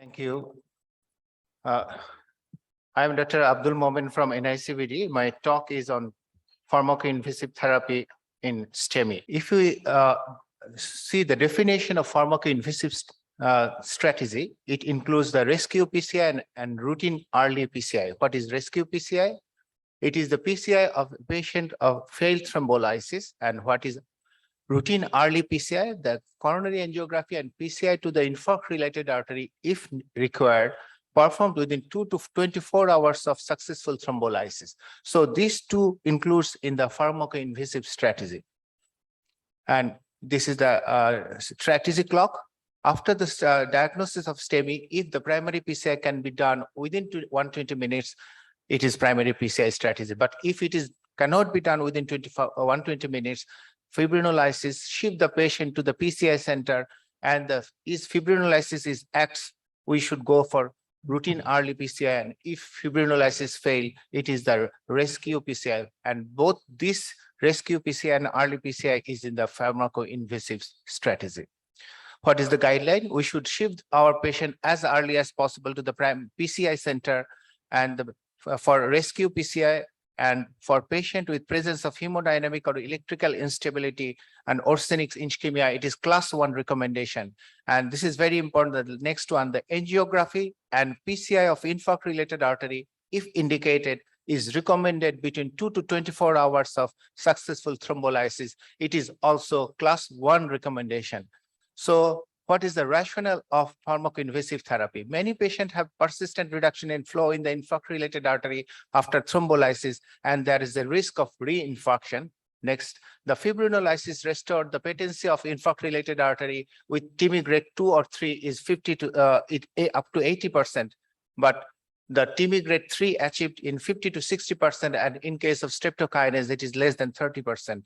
Thank you. I'm Dr. Abdul Momen from NICVD. My talk is on pharmaco-invasive therapy in STEMI. If we see the definition of pharmaco-invasive strategy, it includes the rescue PCI and routine early PCI. What is rescue PCI? It is the PCI of a patient of failed thrombolysis. And what is routine early PCI? The coronary angiography and PCI to the infarct-related artery, if required, performed within 2 to 24 hours of successful thrombolysis. So these two includes in the pharmaco-invasive strategy. And this is the strategy clock. After the diagnosis of STEMI, if the primary PCI can be done within 120 minutes, it is primary PCI strategy. But if it cannot be done within 120 minutes, fibrinolysis, shift the patient to the PCI center, and if fibrinolysis is X, we should go for routine early PCI, and if fibrinolysis fail, it is the rescue PCI. And both this rescue PCI and early PCI is in the pharmaco-invasive strategy. What is the guideline? We should shift our patient as early as possible to the PCI center, and for rescue PCI and for patient with presence of hemodynamic or electrical instability and arsenic ischemia, it is class 1 recommendation. And this is very important. The next one, the angiography and PCI of infarct-related artery, if indicated, is recommended between 2 to 24 hours of successful thrombolysis. It is also class 1 recommendation. So what is the rationale of pharmaco-invasive therapy? Many patients have persistent reduction in flow in the infarct-related artery after thrombolysis, and there is a risk of reinfarction. Next, the fibrinolysis restored the patency of infarct-related artery with TIMI grade 2 or 3 is up to 80%, but the TIMI grade 3 achieved in 50 to 60%, and in case of streptokinase, it is less than 30%.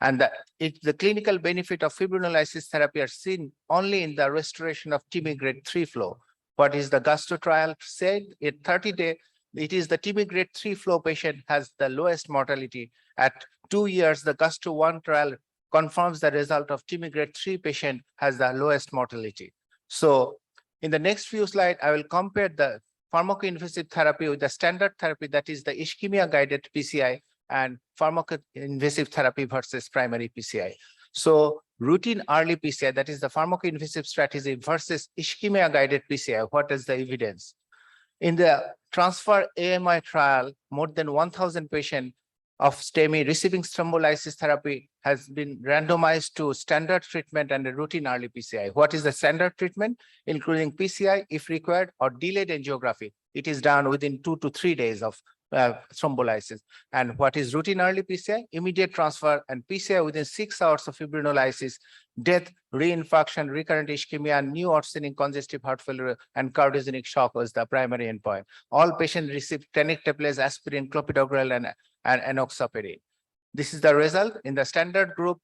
And the clinical benefit of fibrinolysis therapy are seen only in the restoration of TIMI grade 3 flow. What is the GUSTO trial said? At 30 days, it is the TIMI grade 3 flow patient has the lowest mortality. At 2 years, the GUSTO 1 trial confirms the result of TIMI grade 3 patient has the lowest mortality. So in the next few slides, I will compare the pharmaco-invasive therapy with the standard therapy, that is the ischemia-guided PCI, and pharmaco-invasive therapy versus primary PCI. So routine early PCI, that is the pharmaco-invasive strategy, versus ischemia-guided PCI. What is the evidence? In the transfer AMI trial, more than 1,000 patients of STEMI receiving thrombolysis therapy has been randomized to standard treatment and a routine early PCI. What is the standard treatment? Including PCI if required, or delayed angiography. It is done within 2 to 3 days of thrombolysis. And what is routine early PCI? Immediate transfer and PCI within 6 hours of fibrinolysis, death, reinfarction, recurrent ischemia, new arsenic congestive heart failure, and cardiogenic shock was the primary endpoint. All patients received tenecteplase, aspirin, clopidogrel, and enoxaparin. This is the result. In the standard group,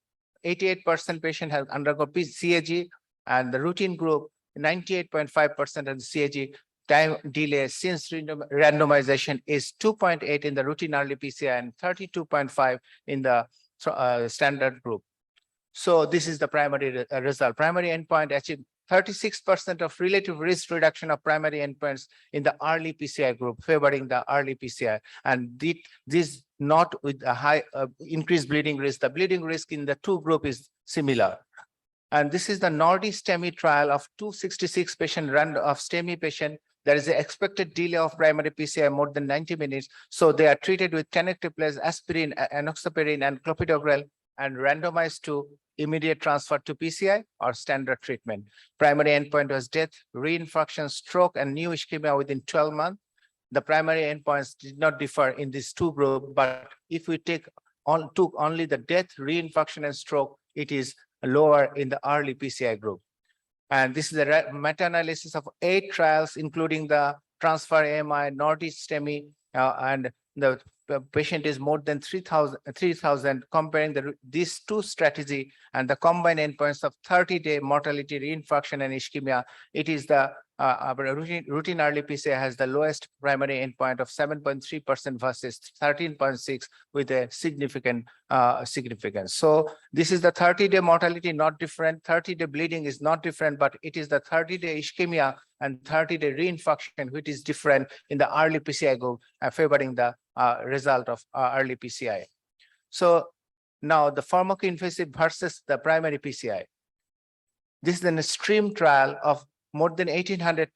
88% patient has undergone CAG, and the routine group, 98.5% of the CAG. Time delay since randomization is 2.8 in the routine early PCI and 32.5 in the standard group. So this is the primary result. Primary endpoint achieved 36% of relative risk reduction of primary endpoints in the early PCI group, favoring the early PCI. And this not with a high increased bleeding risk. The bleeding risk in the two group is similar. And this is the Nordic STEMI trial of 266 patient of STEMI patient. There is an expected delay of primary PCI more than 90 minutes. So they are treated with tenecteplase, aspirin, enoxaparin, and clopidogrel, and randomized to immediate transfer to PCI or standard treatment. Primary endpoint was death, reinfarction, stroke, and new ischemia within 12 months. The primary endpoints did not differ in these two groups, but if we took only the death, reinfarction, and stroke, it is lower in the early PCI group. And this is a meta-analysis of 8 trials, including the transfer AMI, Nordic STEMI, and the patient is more than 3,000, comparing these two strategy and the combined endpoints of 30-day mortality, reinfarction, and ischemia. It is the our routine early PCI has the lowest primary endpoint of 7.3% versus 13.6 with a significant significance. So this is the 30-day mortality, not different. 30-day bleeding is not different, but it is the 30-day ischemia and 30-day reinfarction, which is different in the early PCI group, favoring the result of early PCI. So now the pharmaco-invasive versus the primary PCI. This is an extreme trial of more than 1,800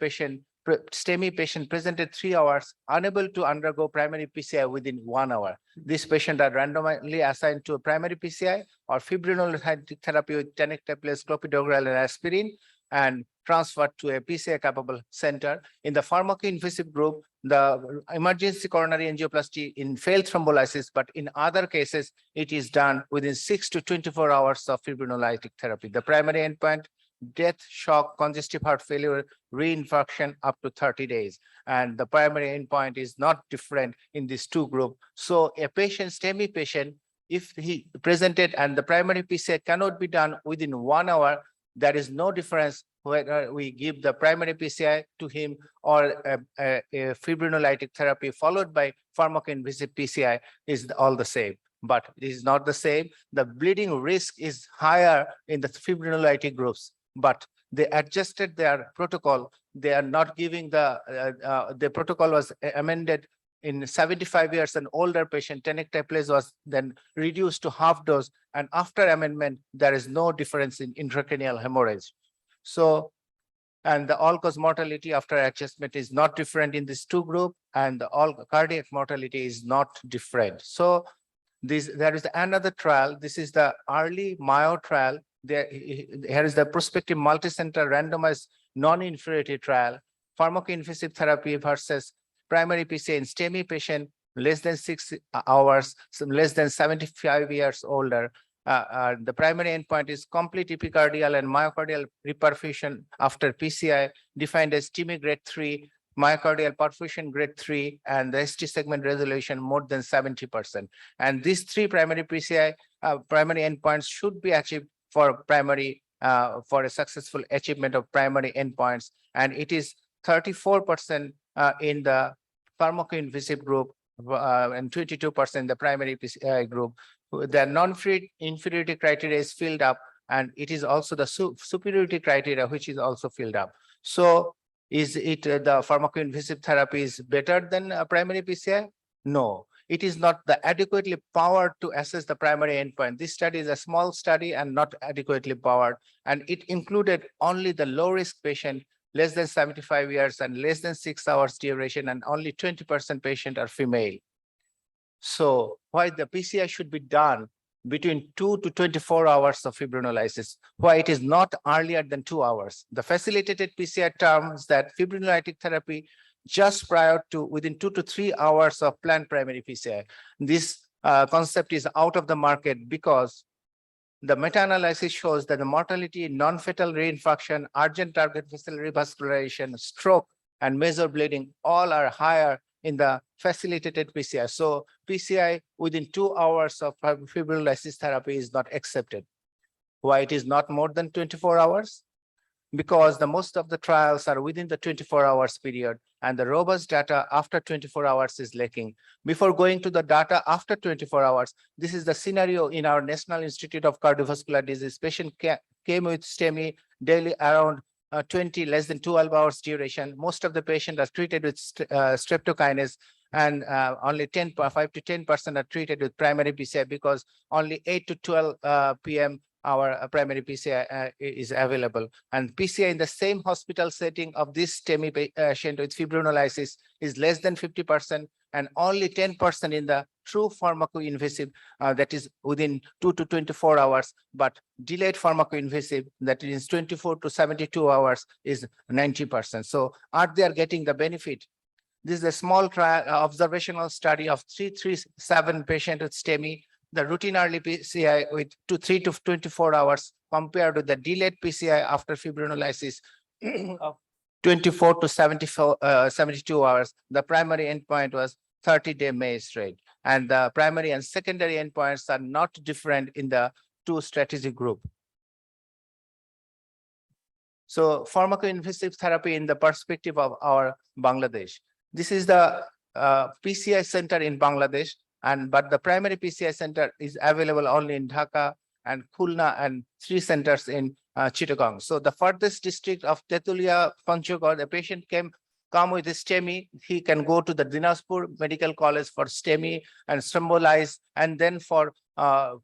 STEMI patient presented 3 hours, unable to undergo primary PCI within 1 hour. These patients are randomly assigned to a primary PCI or fibrinolytic therapy with tenecteplase, clopidogrel, and aspirin, and transferred to a PCI-capable center. In the pharmaco-invasive group, the emergency coronary angioplasty in failed thrombolysis, but in other cases, it is done within 6 to 24 hours of fibrinolytic therapy. The primary endpoint, death, shock, congestive heart failure, reinfarction up to 30 days. And the primary endpoint is not different in these two groups. So a patient, STEMI patient, if he presented and the primary PCI cannot be done within 1 hour, there is no difference whether we give the primary PCI to him or a fibrinolytic therapy followed by pharmaco-invasive PCI is all the same. But it is not the same. The bleeding risk is higher in the fibrinolytic groups, but they adjusted their protocol. They are not giving the protocol was amended in 75 years and older patient. Tenecteplase was then reduced to half dose, and after amendment, there is no difference in intracranial hemorrhage. So, and the all-cause mortality after adjustment is not different in this two group, and the all cardiac mortality is not different. So, there is another trial. This is the early Mayo trial. Here is the prospective multicenter randomized non-inferiority trial, pharmaco-invasive therapy versus primary PCI in STEMI patient less than 6 hours, less than 75 years older. The primary endpoint is complete epicardial and myocardial reperfusion after PCI, defined as STEMI grade 3, myocardial perfusion grade 3, and the ST segment resolution more than 70%. And these three primary PCI primary endpoints should be achieved for primary for a successful achievement of primary endpoints, and it is 34% in the pharmaco-invasive group and 22% in the primary PCI group. The non-inferiority criteria is filled up, and it is also the superiority criteria which is also filled up. So is it the pharmaco-invasive therapy is better than primary PCI? No, it is not adequately powered to assess the primary endpoint. This study is a small study and not adequately powered, and it included only the low-risk patient, less than 75 years and less than 6 hours duration, and only 20% patient are female. So why the PCI should be done between 2 to 24 hours of fibrinolysis, why it is not earlier than 2 hours. The facilitated PCI terms that fibrinolytic therapy just prior to within 2 to 3 hours of planned primary PCI. This concept is out of the market because the meta-analysis shows that the mortality, non-fatal reinfarction, urgent target vessel revascularization, stroke, and major bleeding all are higher in the facilitated PCI. So PCI within 2 hours of fibrinolysis therapy is not accepted. Why it is not more than 24 hours? Because the most of the trials are within the 24 hours period, and the robust data after 24 hours is lacking. Before going to the data after 24 hours, this is the scenario in our National Institute of Cardiovascular Disease. Patient came with STEMI daily around 20, less than 12 hours duration. Most of the patients are treated with streptokinase, and only 5 to 10% are treated with primary PCI because only 8 to 12 p.m. our primary PCI is available. And PCI in the same hospital setting of this STEMI patient with fibrinolysis is less than 50%, and only 10% in the true pharmaco-invasive that is within 2 to 24 hours, but delayed pharmaco-invasive that is 24 to 72 hours is 90%. So are they getting the benefit? This is a small trial observational study of 337 patients with STEMI. The routine early PCI with 3 to 24 hours compared with the delayed PCI after fibrinolysis of 24 to 72 hours. The primary endpoint was 30-day MACE rate, and the primary and secondary endpoints are not different in the two strategic group. So pharmaco-invasive therapy in the perspective of our Bangladesh. This is the PCI center in Bangladesh, but the primary PCI center is available only in Dhaka and Khulna and 3 centers in Chittagong. So the furthest district of Tetulia, Panchgod, the patient come with a STEMI, he can go to the Dinajpur Medical College for STEMI and symbolize, and then for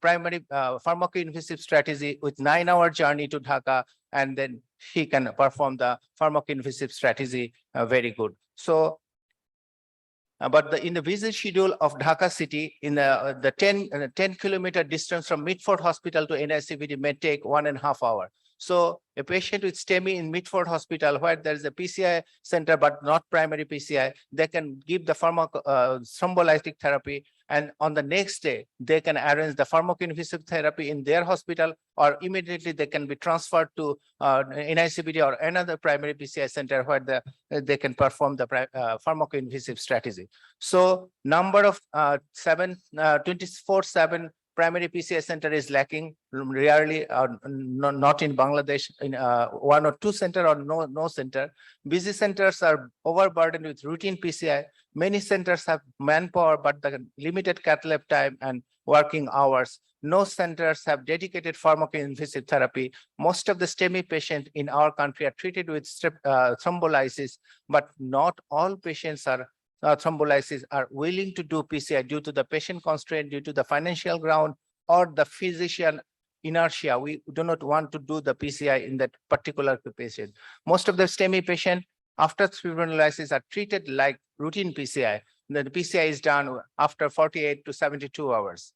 primary pharmaco-invasive strategy with 9-hour journey to Dhaka, and then he can perform the pharmaco-invasive strategy very good. So, but in the busy schedule of Dhaka city, in the 10-kilometer distance from Mitford Hospital to NICVD may take 1.5 hours. So a patient with STEMI in Mitford Hospital, where there is a PCI center but not primary PCI, they can give the thrombolytic therapy, and on the next day they can arrange the pharmaco-invasive therapy in their hospital, or immediately they can be transferred to NICVD or another primary PCI center where they can perform the pharmaco-invasive strategy. So number of 24/7 primary PCI center is lacking, rarely not in Bangladesh, in 1 or 2 center or no center. Busy centers are overburdened with routine PCI. Many centers have manpower, but the limited cath lab time and working hours. No centers have dedicated pharmaco-invasive therapy. Most of the STEMI patients in our country are treated with thrombolysis, but not all patients are thrombolysis are willing to do PCI due to the patient constraint, due to the financial ground, or the physician inertia. We do not want to do the PCI in that particular patient. Most of the STEMI patients after fibrinolysis are treated like routine PCI. The PCI is done after 48 to 72 hours.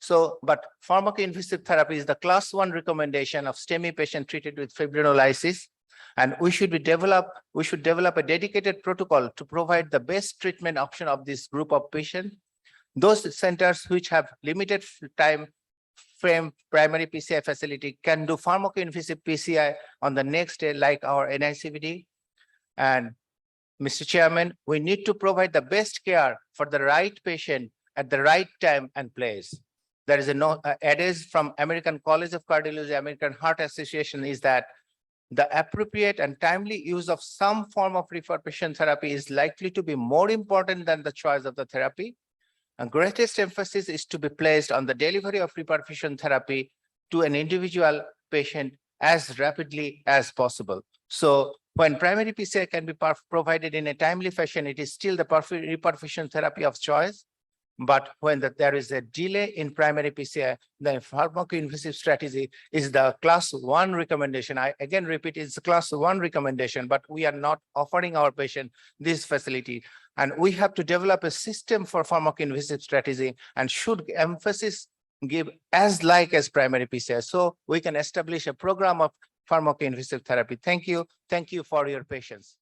So, but pharmaco-invasive therapy is the class 1 recommendation of STEMI patient treated with fibrinolysis. And we should develop a dedicated protocol to provide the best treatment option of this group of patients. Those centers which have limited time frame primary PCI facility can do pharmaco-invasive PCI on the next day, like our NICVD. And Mr. Chairman, we need to provide the best care for the right patient at the right time and place. There is adage from American College of Cardiology, American Heart Association, is that the appropriate and timely use of some form of reperfusion therapy is likely to be more important than the choice of the therapy. And greatest emphasis is to be placed on the delivery of reperfusion therapy to an individual patient as rapidly as possible. So when primary PCI can be provided in a timely fashion, it is still the reperfusion therapy of choice. But when there is a delay in primary PCI, the pharmaco-invasive strategy is the class 1 recommendation. I again repeat, it's the class 1 recommendation, but we are not offering our patient this facility. And we have to develop a system for pharmaco-invasive strategy and should emphasis give as primary PCI. So we can establish a program of pharmaco-invasive therapy. Thank you. Thank you for your patience.